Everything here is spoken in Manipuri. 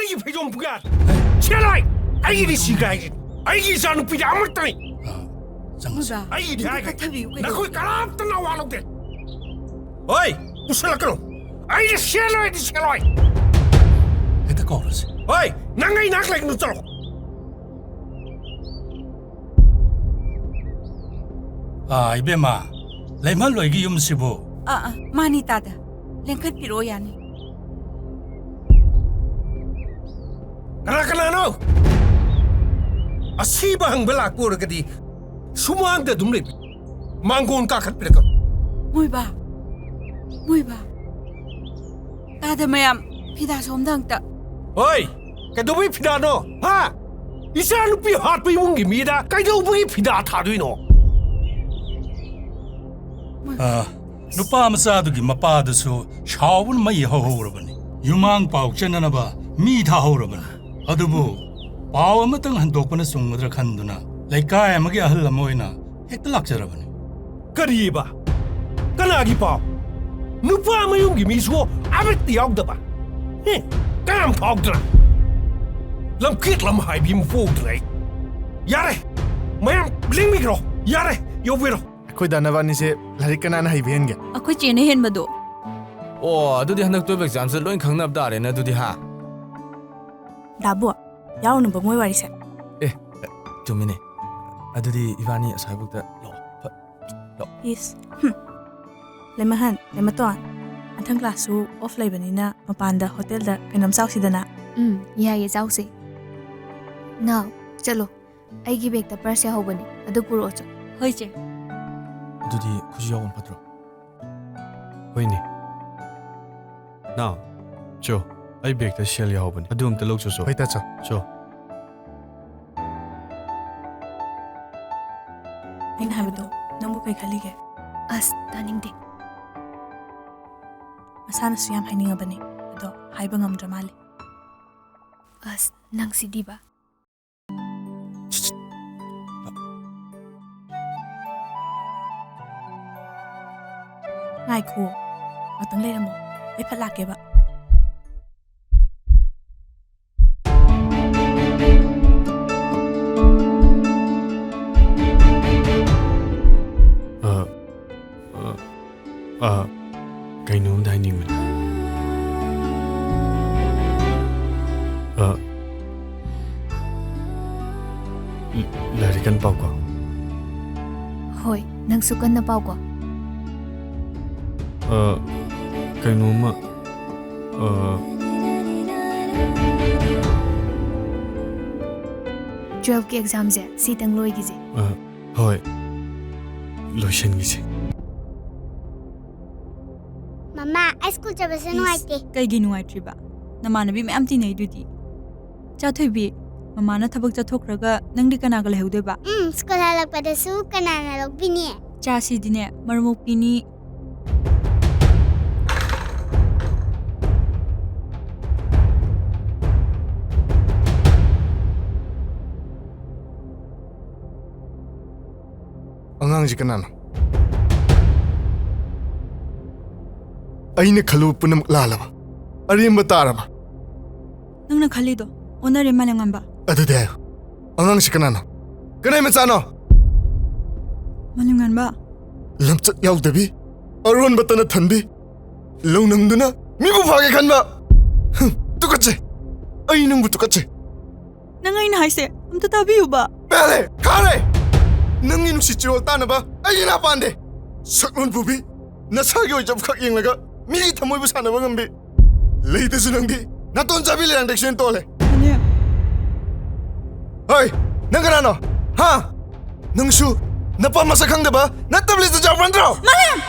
아이 배좀 부가 제라이 아이리 시가이 아이기 자는 비자 아무것도 장사. 아이 대아이가 나 거기 가랍다 나와놓대 어이 무슨 라그노 아이리 셀로이디 셀로이 Ito koras. 어이 난가이 낙라이 누쩌로 Ibema. Layman lo igi yumsibu. Mani tada. Lengkat piro yani. Kanakanano asiba hang bela kuragadi sumang da dumle mangon kakat piraka Muy ba. Tada mayam pida somdang ta. oi kadobi pidano ha isa lupi hat pi mungi mida kaidobi pida thaduino Nupa masadugi mapadasu shawun mai hawrabani. Yumang pau chenanaba mi tha hawrabani. Adubu pau amatang handokpana sungmadra khanduna laikai amagi ahal amoina hekta lakjarabani. kariba kanagi pa nupa mayungi miso abet yaudaba he kam thogdra lam kit lam hai bim fogdra yare mayam bling micro yare yovero Koi danawan se lari kanana hai bhenge. Akoi chene hen mado. Oh, adudi hanak 12 exam se loin khangnap dare na adudi ha. Dabu, yaw na ba moy wari se? Chumine. Adudi ibani asai bukta lo. Yes. Lemahan, lematon. Antang klasu off lay banina mapanda hotel da kanam sausidana. Yaye sausi. Now, chalo. Aigi bag ta parse hobani. Adu puro cha. Hoi che. Adudi kuji yawan patro. Hoini. Now, Jo, I beg the shell yawan. Adum the lok so. Hoi ta cha. Jo. Ain habdo, nambu kai khali ge. As taning de. Masana suyam haini ngabani. Ado haiba ngamdra mali. As nang sidiba. Ngai khu. Matang le mo. Ai phat ke ba. Kainom dai ni man. Lari kan pau ko. Hoi, nang sukan na pau ko. Kainoma. 12 के एग्जाम से सीतंग लोई गिजे. Hoi. Lotion gise. Mama, I school jaba se nuaite. Kai gi nuai triba. Namanabi me amti nei duti. Cha thoibi. Mamana thabak cha thokraga nangdi kana ga lehudoi ba. School halak pada su kanana log bini. Cha si dine marmuk pini. Angang ji kanana. Aine khalu punam lalaba. Arim bataraba. Nangna khali do. Onare malangam ba. Adu de. Angang si kanana. Kanai machano. Malungan ba. Lamchat yaudbi. Aron batana thanbi. Lonamduna mibu phage khanba. Tukache. Ainung tukache. Nangai na haise. Amta tabiu ba. Pele, khare. Nangi nusi chirol tanaba. Aina pande. Saklon bubi. Nasagi oi jab khak yeng laga. Mi thamoi bu sanaba ngambi. Leide sunangdi. Naton jabi le direction tole. Ane. Hey, nangarano. Ha? Nangsu. Napa masa khang deba. Natabli sa jaw bandro. Malam.